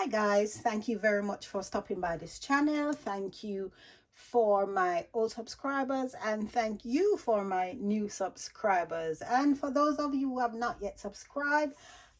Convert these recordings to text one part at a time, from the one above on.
guys, thank you very much for stopping by this channel. Thank you for my old subscribers and thank you for my new subscribers. And for those of you who have not yet subscribed,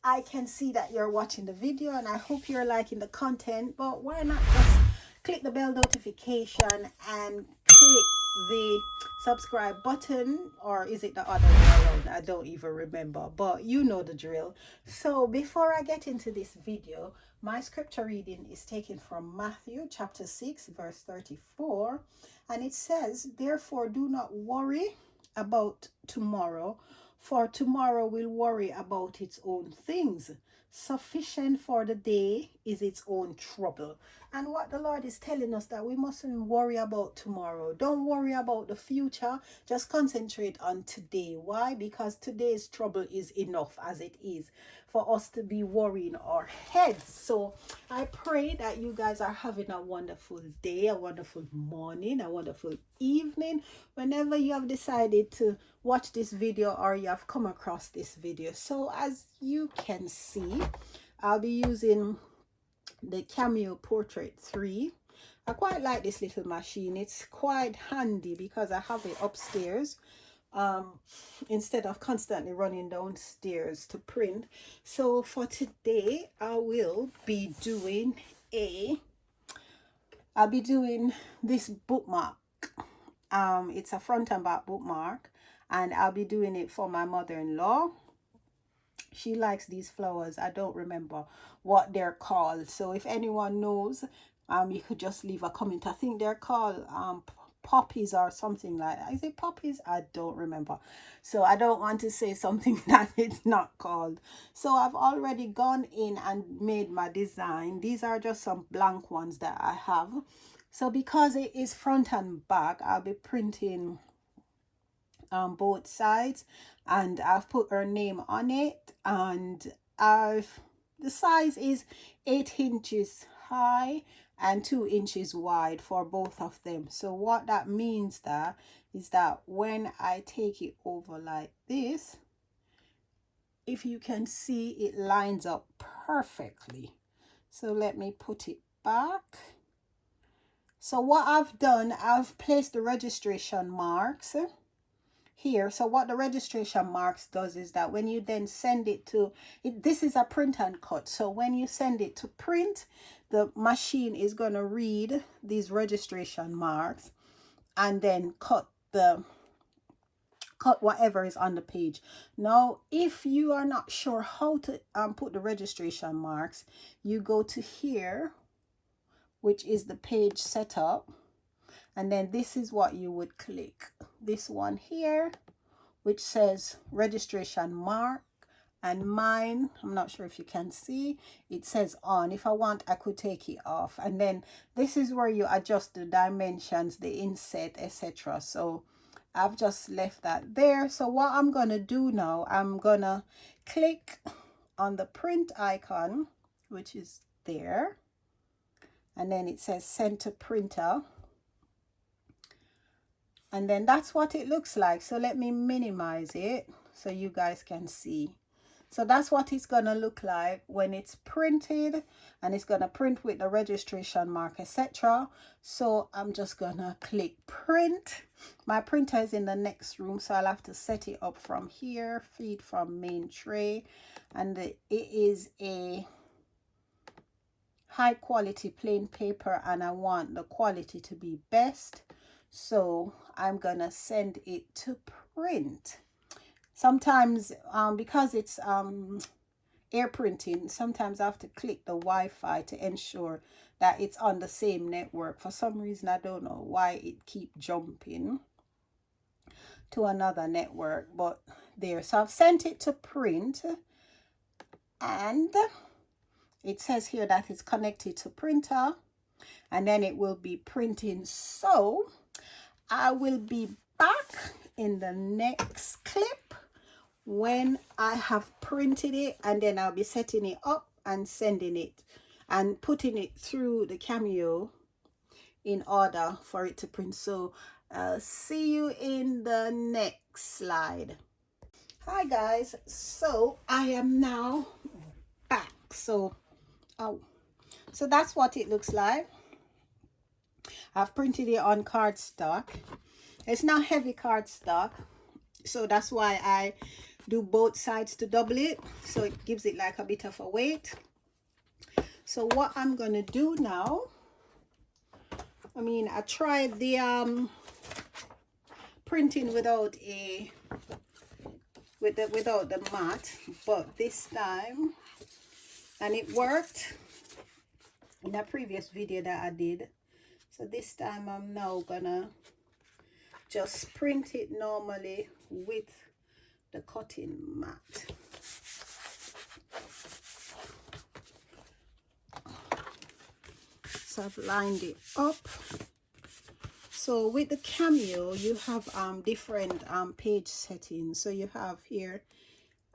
I can see that you're watching the video and I hope you're liking the content, but why not just click the bell notification and click the subscribe button, or is it the other way around? I don't even remember, but you know the drill. So before I get into this video, my scripture reading is taken from Matthew chapter 6 verse 34, and it says, "Therefore do not worry about tomorrow, for tomorrow will worry about its own things. Sufficient for the day is its own trouble." And what the Lord is telling us, that we mustn't worry about tomorrow. Don't worry about the future. Just concentrate on today. Why? Because today's trouble is enough as it is for us to be worrying our heads. So I pray that you guys are having a wonderful day, a wonderful morning, a wonderful evening, whenever you have decided to watch this video or you have come across this video. So as you can see, I'll be using the Cameo Potrait 3. I quite like this little machine. It's quite handy because I have it upstairs instead of constantly running downstairs to print. So for today I will be doing this bookmark. It's a front and back bookmark, and I'll be doing it for my mother-in-law. She likes these flowers. I don't remember what they're called, so if anyone knows, you could just leave a comment. I think they're called poppies or something like that. Is it poppies? I don't remember, so I don't want to say something that it's not called. So I've already gone in and made my design. These are just some blank ones that I have. So because it is front and back, I'll be printing both sides, and I've put her name on it, and the size is 8 inches high and 2 inches wide for both of them. So what that means is that when I take it over like this, if you can see, it lines up perfectly. So let me put it back. So what I've done, I've placed the registration marks here. So what the registration marks does is that when you then send it to it, this is a print and cut. So when you send it to print, the machine is going to read these registration marks and then cut whatever is on the page. Now, if you are not sure how to put the registration marks, you go to here, which is the page setup, and then this is what you would click. This one here, which says registration mark, and mine, I'm not sure if you can see, it says on. If I want, I could take it off. And then this is where you adjust the dimensions, the inset, etc. So I've just left that there. So what I'm gonna do now, I'm gonna click on the print icon, which is there, and then it says send to printer, and then that's what it looks like. So let me minimize it so you guys can see. So that's what it's gonna look like when it's printed, and it's gonna print with the registration mark, etc. So I'm just gonna click print. My printer is in the next room, so I'll have to set it up from here, feed from main tray, and it is a high quality plain paper, and I want the quality to be best, so I'm gonna send it to print. Sometimes because it's air printing, sometimes I have to click the Wi-Fi to ensure that it's on the same network. For some reason, I don't know why it keep jumping to another network, but there. So I've sent it to print, and it says here that it's connected to printer, and then it will be printing. So I will be back in the next clip when I have printed it, and then I'll be setting it up and sending it and putting it through the Cameo in order for it to print. So see you in the next slide. Hi guys, so I am now back. So So that's what it looks like. I've printed it on cardstock. It's not heavy cardstock, so that's why I do both sides to double it, so it gives it like a bit of a weight. So what I'm gonna do now, I mean, I tried the printing without the mat, but this time, and it worked in a previous video that I did. So this time I'm now gonna just print it normally with the cutting mat. So I've lined it up. So with the Cameo, you have different page settings. So you have here,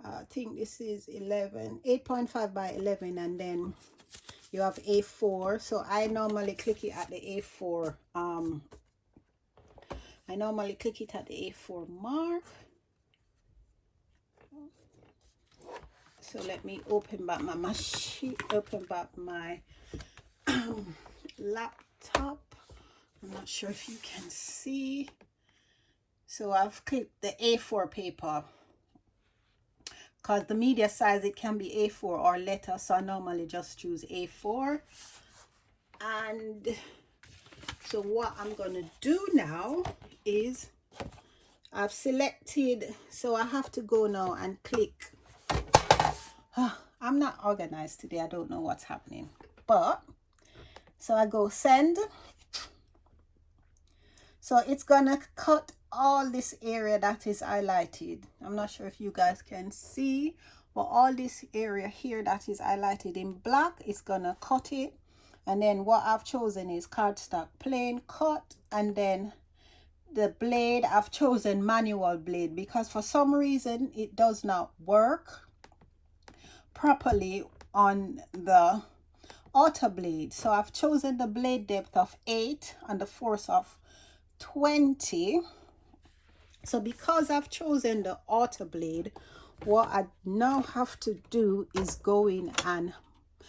I think this is 8.5 by 11, and then you have A4. So I normally click it at the A4. I normally click it at the A4 mark. So let me open back my machine, open back my laptop. I'm not sure if you can see. So I've clicked the A4 paper, because the media size, it can be A4 or letter, so I normally just choose A4. And so what I'm gonna do now is I've selected, so I have to go now and click. I'm not organized today, I don't know what's happening, but so I go send. So it's gonna cut all this area that is highlighted. I'm not sure if you guys can see, but all this area here that is highlighted in black, it's gonna cut it. And then what I've chosen is cardstock plain cut, and then the blade, I've chosen manual blade because for some reason it does not work properly on the auto blade. So I've chosen the blade depth of 8 and the force of 20. So because I've chosen the auto blade, what I now have to do is go in and,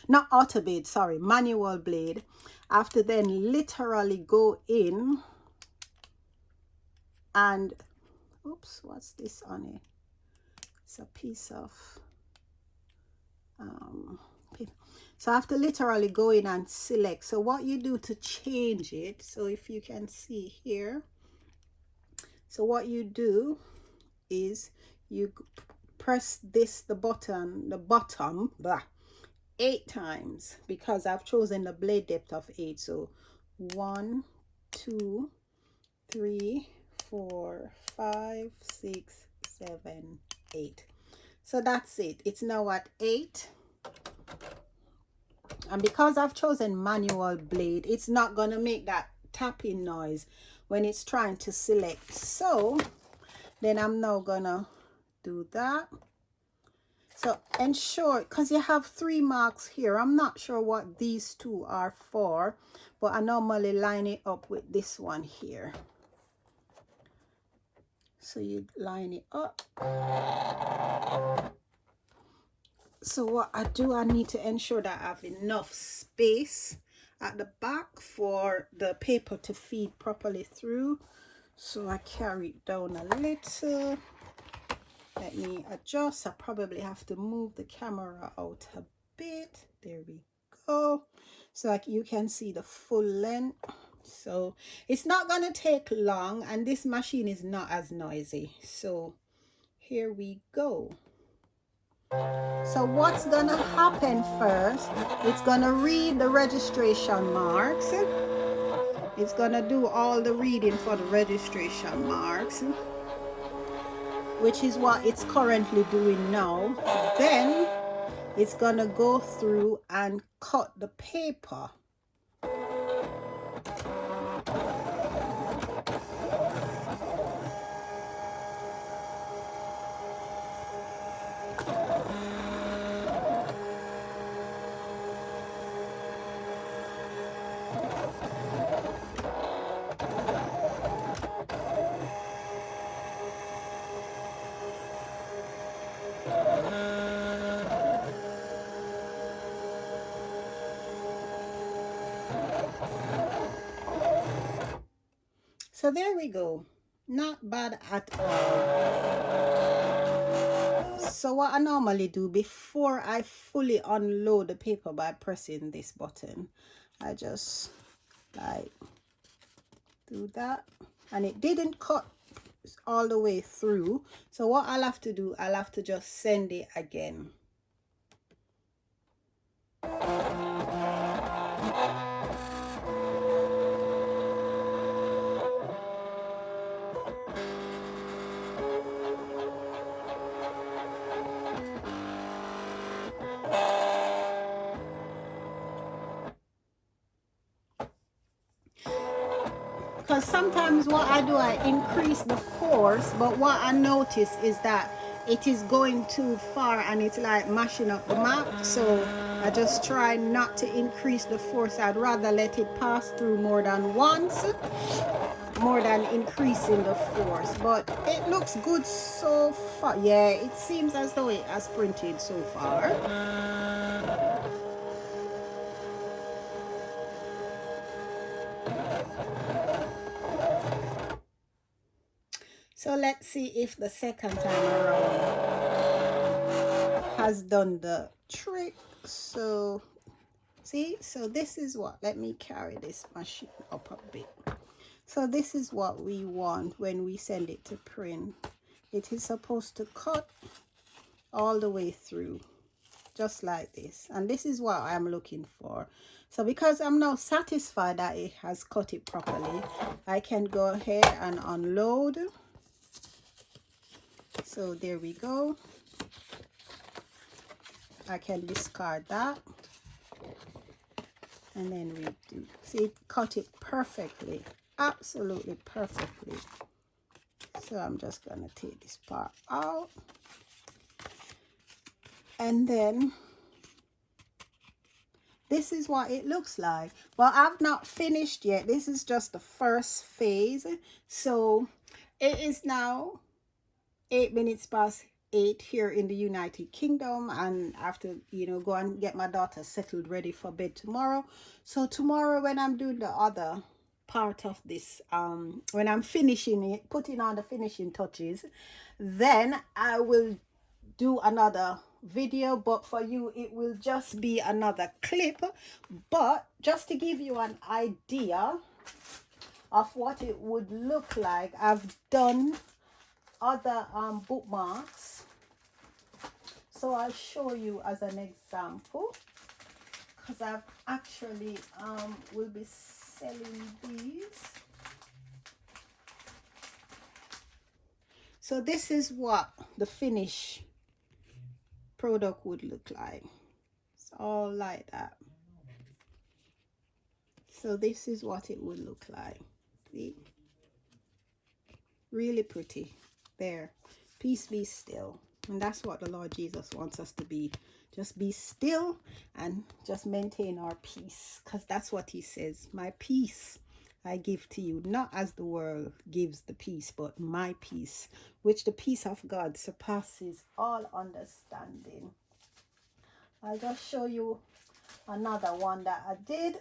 not auto blade, sorry, manual blade. I have to then literally go in and, oops, what's this on it? It's a piece of paper. So I have to literally go in and select. So what you do to change it, so if you can see here, so what you do is you press this, the bottom, blah, 8 times, because I've chosen the blade depth of 8. So 1, 2, 3, 4, 5, 6, 7, 8. So that's it. It's now at 8. And because I've chosen manual blade, it's not going to make that tapping noise when it's trying to select. So then I'm now going to do that. So ensure, because you have 3 marks here, I'm not sure what these 2 are for, but I normally line it up with this one here. So you line it up. So what I do, I need to ensure that I have enough space at the back for the paper to feed properly through. So I carry it down a little. Let me adjust. I probably have to move the camera out a bit. There we go. So like you can see the full length. So it's not going to take long, and this machine is not as noisy. So here we go. So what's gonna happen first, it's gonna read the registration marks. It's gonna do all the reading for the registration marks, which is what it's currently doing now. Then it's gonna go through and cut the paper. So there we go. Not bad at all. So what I normally do before I fully unload the paper by pressing this button, I just like do that, and it didn't cut all the way through. So what I'll have to do, I'll have to just send it again. Because sometimes what I do, I increase the force, but what I notice is that it is going too far and it's like mashing up the map. So I just try not to increase the force. I'd rather let it pass through more than once, more than increasing the force. But it looks good so far. Yeah, it seems as though it has printed so far. So let's see if the second time around has done the trick. So see, so this is what, let me carry this machine up a bit. So this is what we want when we send it to print. It is supposed to cut all the way through, just like this. And this is what I'm looking for. So because I'm now satisfied that it has cut it properly, I can go ahead and unload. So there we go. I can discard that. And then redo. See, it cut it perfectly. Absolutely perfectly. So I'm just going to take this part out. And then this is what it looks like. Well, I've not finished yet. This is just the first phase. So it is now 8 minutes past 8 here in the United Kingdom, and I have to, you know, go and get my daughter settled ready for bed tomorrow. So tomorrow when I'm doing the other part of this, when I'm finishing it, putting on the finishing touches, then I will do another video, but for you it will just be another clip. But just to give you an idea of what it would look like, I've done other bookmarks, so I'll show you as an example, because I've actually will be selling these. So this is what the finished product would look like. It's all like that. So this is what it would look like. See? Really pretty. There. Peace be still. And that's what the Lord Jesus wants us to be. Just be still and just maintain our peace, because that's what he says. My peace I give to you, not as the world gives the peace, but my peace, which the peace of God surpasses all understanding. I'll just show you another one that I did.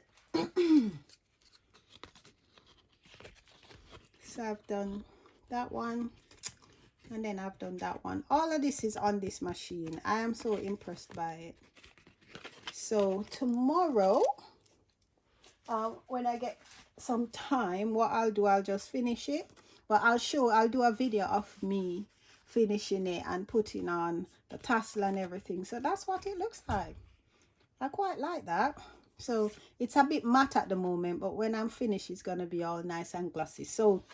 So I've done that one, and then I've done that one. All of this is on this machine. I am so impressed by it. So tomorrow, when I get some time, what I'll do, I'll just finish it. But I'll do a video of me finishing it and putting on the tassel and everything. So that's what it looks like. I quite like that. So it's a bit matte at the moment, but when I'm finished, it's going to be all nice and glossy. So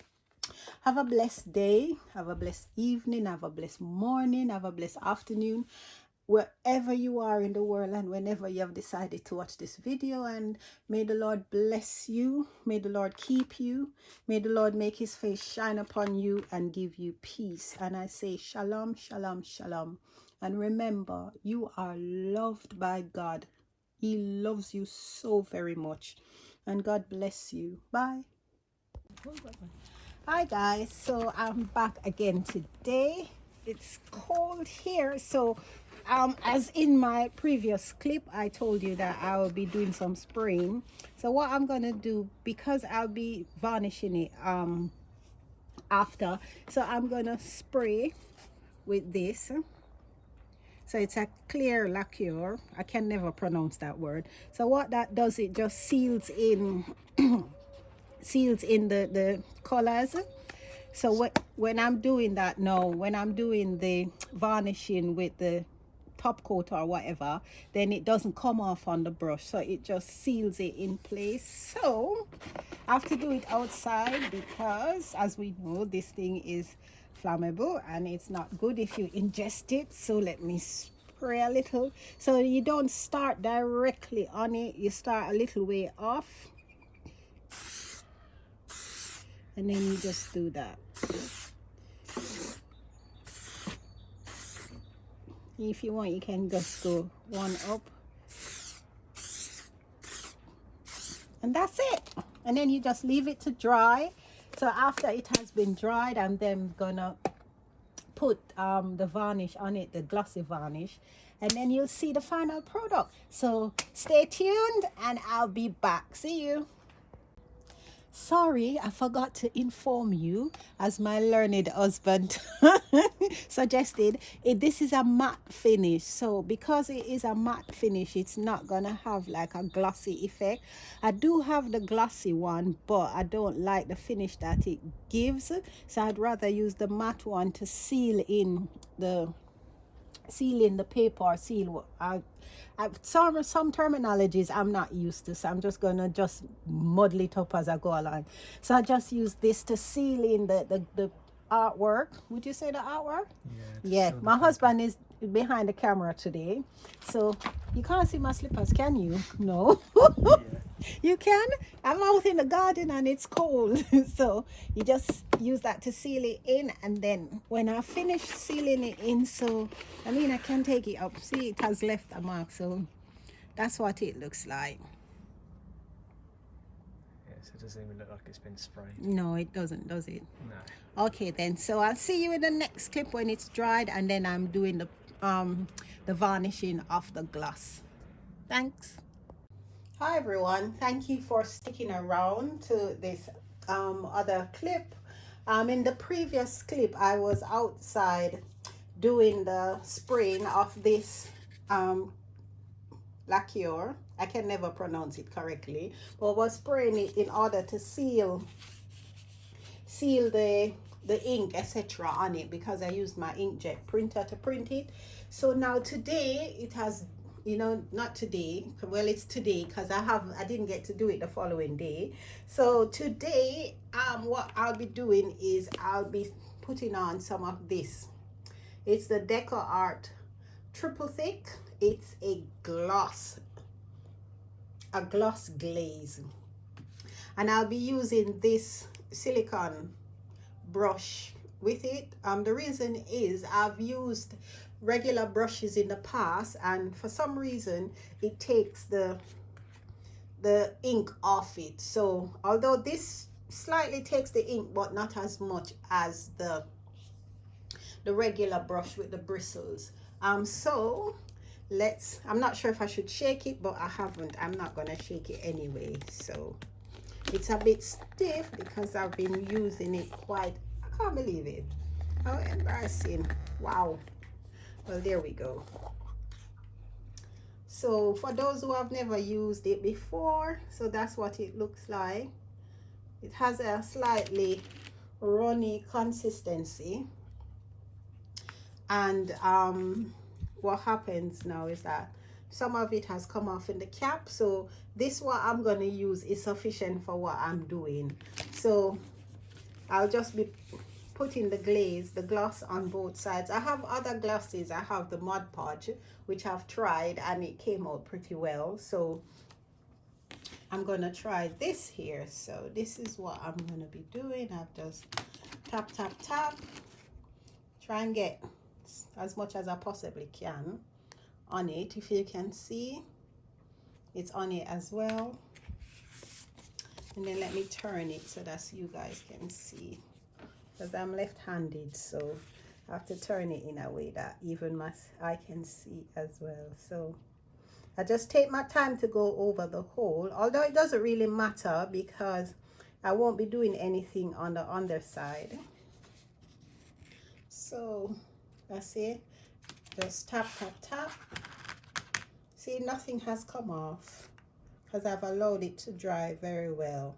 have a blessed day, have a blessed evening, have a blessed morning, have a blessed afternoon, wherever you are in the world and whenever you have decided to watch this video. And may the Lord bless you, may the Lord keep you, may the Lord make his face shine upon you and give you peace. And I say shalom, shalom, shalom. And remember, you are loved by God. He loves you so very much. And God bless you. Bye. Hi guys, so I'm back again today. It's cold here, so as in my previous clip, I told you that I will be doing some spraying. So what I'm gonna do, because I'll be varnishing it after, so I'm gonna spray with this. So it's a clear lacquer. I can never pronounce that word. So what that does, it just seals in seals in the colors. So when I'm doing that now, when I'm doing the varnishing with the top coat or whatever, then it doesn't come off on the brush, so it just seals it in place. So I have to do it outside because, as we know, this thing is flammable and it's not good if you ingest it. So let me spray a little. So you don't start directly on it, you start a little way off, and then you just do that. If you want, you can just go one up, and that's it. And then you just leave it to dry. So after it has been dried, I'm then gonna put the varnish on it, the glossy varnish, and then you'll see the final product. So stay tuned and I'll be back. See you. Sorry, I forgot to inform you, as my learned husband suggested, this is a matte finish. So because it is a matte finish, it's not gonna have like a glossy effect. I do have the glossy one, but I don't like the finish that it gives, so I'd rather use the matte one to seal in the paper, or seal some terminologies I'm not used to, so I'm just gonna just muddle it up as I go along. So I just use this to seal in the artwork. Would you say the artwork? Yeah, my husband is behind the camera today, so you can't see my slippers, can you? No. Yeah. You can. I'm out in the garden and it's cold. So you just use that to seal it in, and then when I finish sealing it in, so I mean, I can take it up. See, it has left a mark, so that's what it looks like. Yes, it doesn't even look like it's been sprayed. No, it doesn't, does it? No. Okay then, so I'll see you in the next clip when it's dried, and then I'm doing the varnishing of the gloss. Thanks. Hi everyone, thank you for sticking around to this other clip. In the previous clip, I was outside doing the spraying of this lacquer. I can never pronounce it correctly, but was spraying it in order to seal the ink, etc. on it, because I used my inkjet printer to print it. So now today it has, not today, well, it's today because I didn't get to do it the following day. So today what I'll be doing is I'll be putting on some of this. It's the Deco Art Triple Thick. It's a gloss glaze, and I'll be using this silicone brush with it. The reason is I've used regular brushes in the past, and for some reason it takes the ink off it. So although this slightly takes the ink, but not as much as the regular brush with the bristles. So I'm not sure if I should shake it, but I haven't. I'm not gonna shake it anyway. So it's a bit stiff because I've been using it quite, I can't believe it. How embarrassing. Wow. Well, there we go. So for those who have never used it before, so that's what it looks like. It has a slightly runny consistency, and what happens now is that some of it has come off in the cap, so this what I'm going to use is sufficient for what I'm doing. So I'll just be putting the gloss on both sides. I have other glosses. I have the Mod Podge, which I've tried and it came out pretty well, so I'm gonna try this here. So this is what I'm gonna be doing. I've just tap tap tap, try and get as much as I possibly can on it. If you can see, it's on it as well. And then let me turn it so that you guys can see, because I'm left-handed, so I have to turn it in a way that even my eye can see as well. So I just take my time to go over the hole, although it doesn't really matter because I won't be doing anything on the underside. So that's it. Just tap, tap, tap. See, nothing has come off because I've allowed it to dry very well.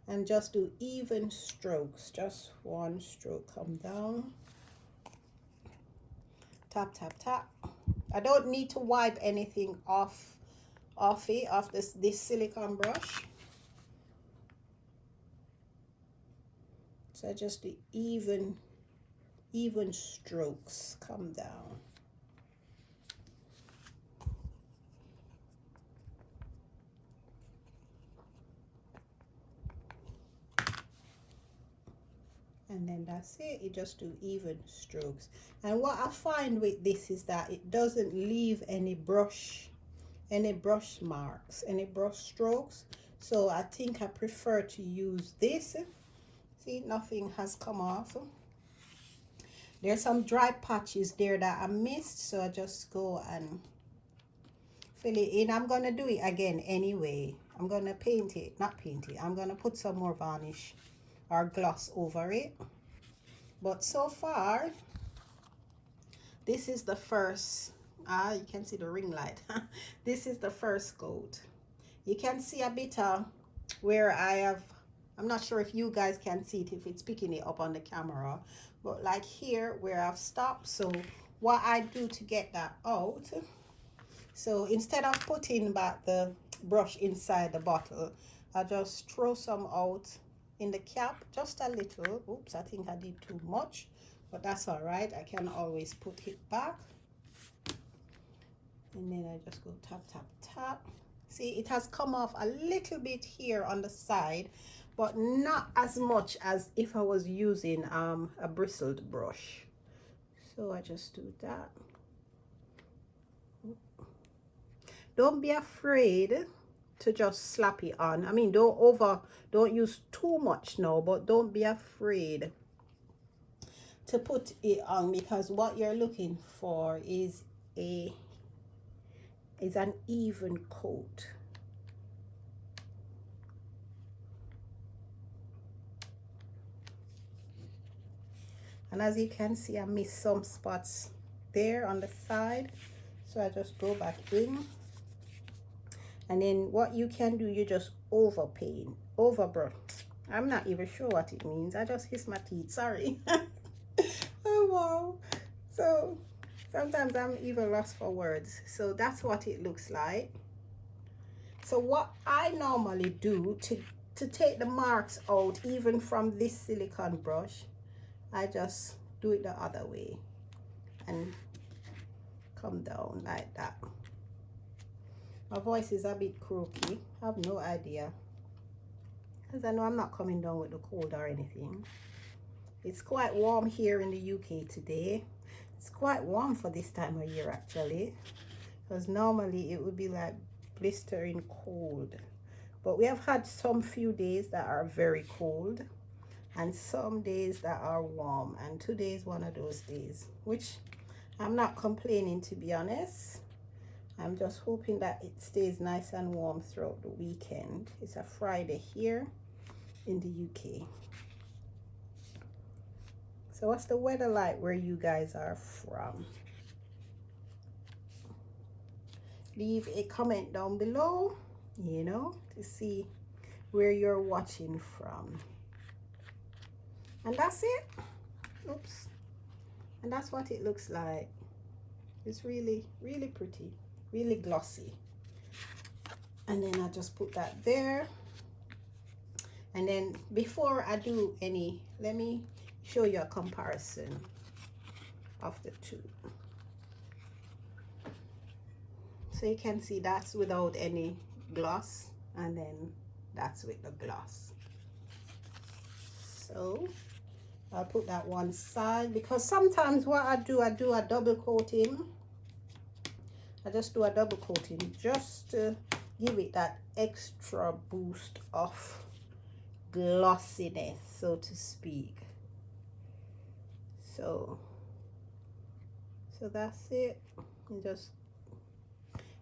And just do even strokes. Just one stroke come down. Tap, tap, tap. I don't need to wipe anything off this silicone brush. So I just do even strokes come down. And then that's it. You just do even strokes. And what I find with this is that it doesn't leave any brush marks, any brush strokes. So I think I prefer to use this. See, nothing has come off. There's some dry patches there that I missed, so I just go and fill it in. I'm gonna do it again anyway. I'm gonna paint it, not paint it. I'm gonna put some more varnish or gloss over it. But so far, this is the first. You can see the ring light. This is the first coat. You can see a bit where I have. I'm not sure if you guys can see it, if it's picking it up on the camera, but like here where I've stopped. So what I do to get that out, so instead of putting back the brush inside the bottle, I just throw some out in the cap, just a little. Oops, I think I did too much, but that's all right. I can always put it back. And then I just go tap, tap, tap. See, it has come off a little bit here on the side, but not as much as if I was using a bristled brush. So I just do that. Don't be afraid to just slap it on. I mean, don't use too much now, but don't be afraid to put it on, because what you're looking for is an even coat. And as you can see, I missed some spots there on the side, so I just go back in. And then what you can do, you just overpaint, overbrush. I'm not even sure what it means. I just hissed my teeth, sorry. Oh wow. So sometimes I'm even lost for words. So that's what it looks like. So what I normally do to take the marks out, even from this silicone brush, I just do it the other way and come down like that. My voice is a bit croaky. I have no idea, because I know I'm not coming down with the cold or anything. It's quite warm here in the UK today. It's quite warm for this time of year actually, because normally it would be like blistering cold. But we have had some few days that are very cold and some days that are warm, and today is one of those days, which I'm not complaining, to be honest. I'm just hoping that it stays nice and warm throughout the weekend. It's a Friday here in the UK. So what's the weather like where you guys are from? Leave a comment down below, you know, to see where you're watching from. And that's it. Oops. And that's what it looks like. It's really, really pretty, really glossy. And then I just put that there. And then before I do any, let me show you a comparison of the two. So you can see that's without any gloss, and then that's with the gloss. So I'll put that one side, because sometimes what I do a double coating. I just do a double coating just to give it that extra boost of glossiness, so to speak. So So that's it. And just,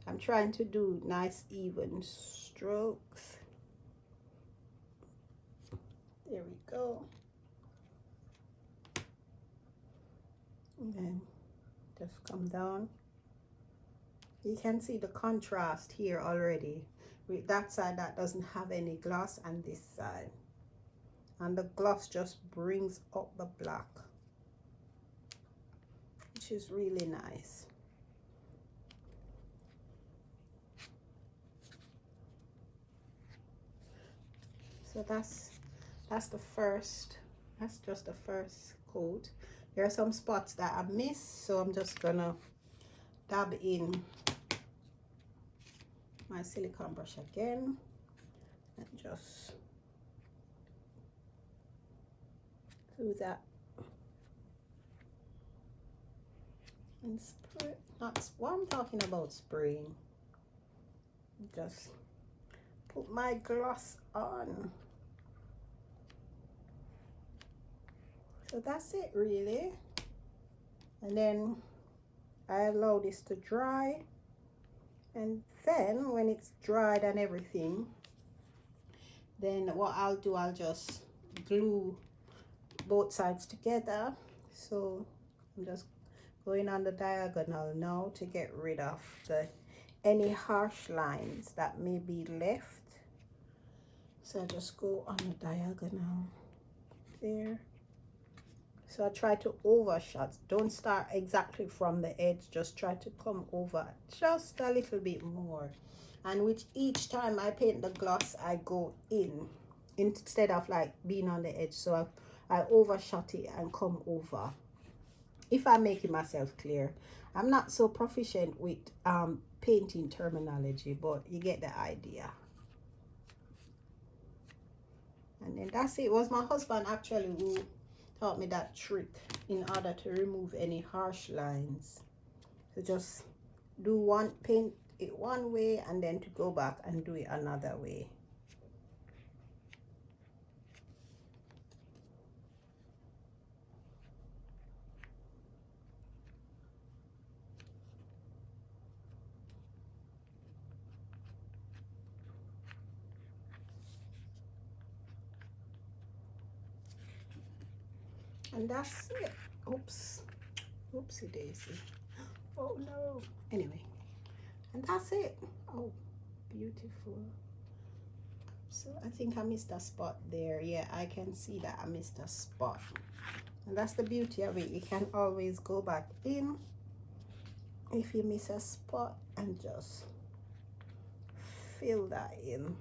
I'm trying to do nice even strokes. There we go. And then just come down. You can see the contrast here already with that side that doesn't have any gloss and this side, and the gloss just brings up the black, which is really nice. So that's the first, that's just the first coat. There are some spots that I missed, so I'm just gonna dab in my silicone brush again and just do that and spray. That's what I'm talking about, spraying. Just put my gloss on. So that's it really, and then I allow this to dry, and then when it's dried and everything, then what I'll do, I'll just glue both sides together. So I'm just going on the diagonal now to get rid of any harsh lines that may be left. So I just go on the diagonal there. So I try to overshot. Don't start exactly from the edge, just try to come over just a little bit more. And with each time I paint the gloss, I go in instead of like being on the edge. So I overshot it and come over. If I'm making myself clear, I'm not so proficient with painting terminology, but you get the idea. And then that's it. It was my husband actually who taught me that trick in order to remove any harsh lines. So just do one, paint it one way, and then to go back and do it another way. And that's it. Oops, oopsie daisy. Oh no. Anyway, and that's it. Oh, beautiful. So I think I missed a spot there. Yeah, I can see that I missed a spot. And that's the beauty of it. You can always go back in if you miss a spot and just fill that in.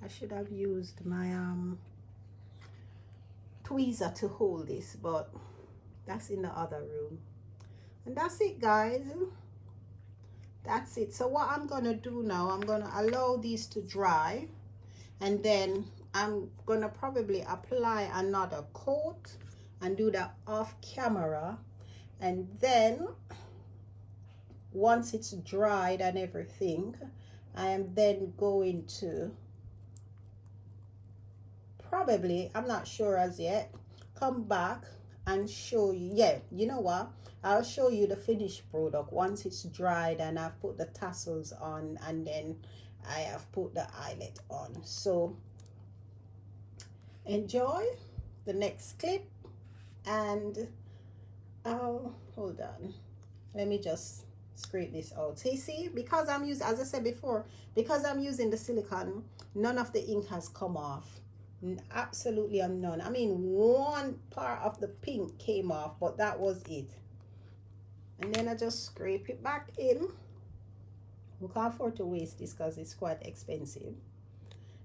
I should have used my tweezer to hold this, but that's in the other room. And that's it, guys. That's it. So what I'm gonna do now, I'm gonna allow these to dry, and then I'm gonna probably apply another coat and do that off camera. And then once it's dried and everything, I am then going to probably, I'm not sure as yet, come back and show you. Yeah, you know what, I'll show you the finished product once it's dried and I've put the tassels on, and then I have put the eyelet on. So enjoy the next clip. And hold on, let me just scrape this out. So you see, because I'm using, as I said before, because I'm using the silicone, none of the ink has come off. Absolutely none. I mean, one part of the pink came off, but that was it. And then I just scrape it back in. We can't afford to waste this because it's quite expensive.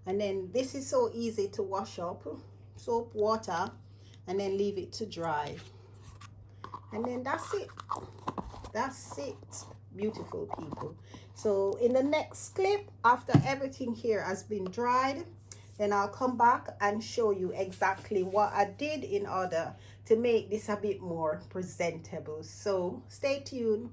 And then this is so easy to wash up. Soap, water, and then leave it to dry. And then that's it. That's it, beautiful people. So in the next clip, after everything here has been dried, then I'll come back and show you exactly what I did in order to make this a bit more presentable. So stay tuned.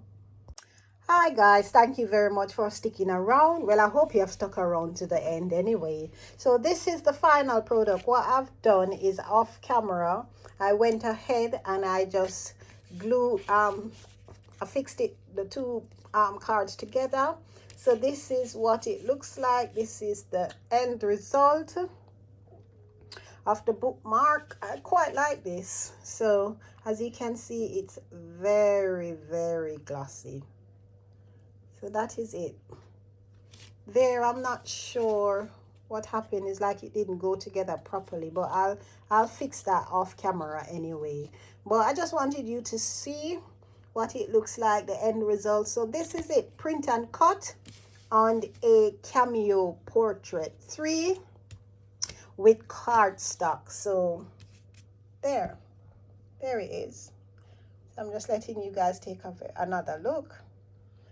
Hi guys, thank you very much for sticking around. Well, I hope you have stuck around to the end anyway. So this is the final product. What I've done is off camera, I went ahead and I just glue I fixed it, the two cards together. So this is what it looks like. This is the end result of the bookmark. I quite like this. So as you can see, it's very, very glossy. So that is it. There, I'm not sure what happened. Is like it didn't go together properly, but I'll fix that off camera anyway. But I just wanted you to see what it looks like, the end result. So this is it, print and cut on a Cameo Portrait 3 with cardstock. So there it is. I'm just letting you guys take another look.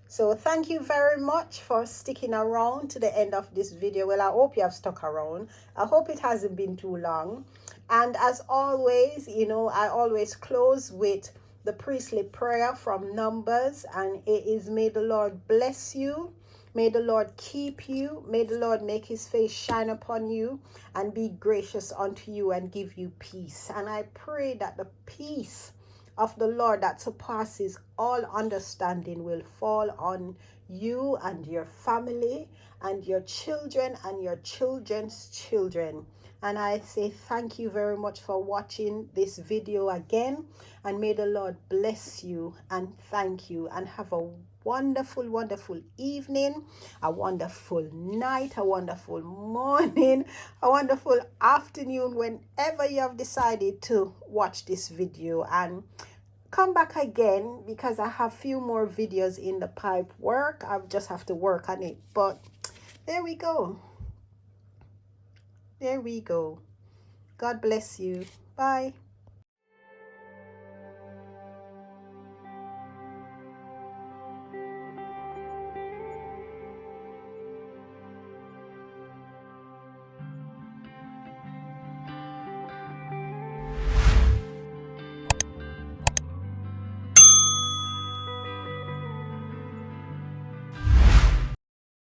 So thank you very much for sticking around to the end of this video. Well, I hope you have stuck around. I hope it hasn't been too long. And as always, you know, I always close with the priestly prayer from Numbers, and it is, may the Lord bless you, may the Lord keep you, may the Lord make his face shine upon you and be gracious unto you and give you peace. And I pray that the peace of the Lord that surpasses all understanding will fall on you and your family and your children and your children's children. And I say thank you very much for watching this video again, and may the Lord bless you and thank you, and have a wonderful, wonderful evening, a wonderful night, a wonderful morning, a wonderful afternoon, whenever you have decided to watch this video. And come back again, because I have few more videos in the pipe work. I just have to work on it. But there we go. There we go. God bless you. Bye.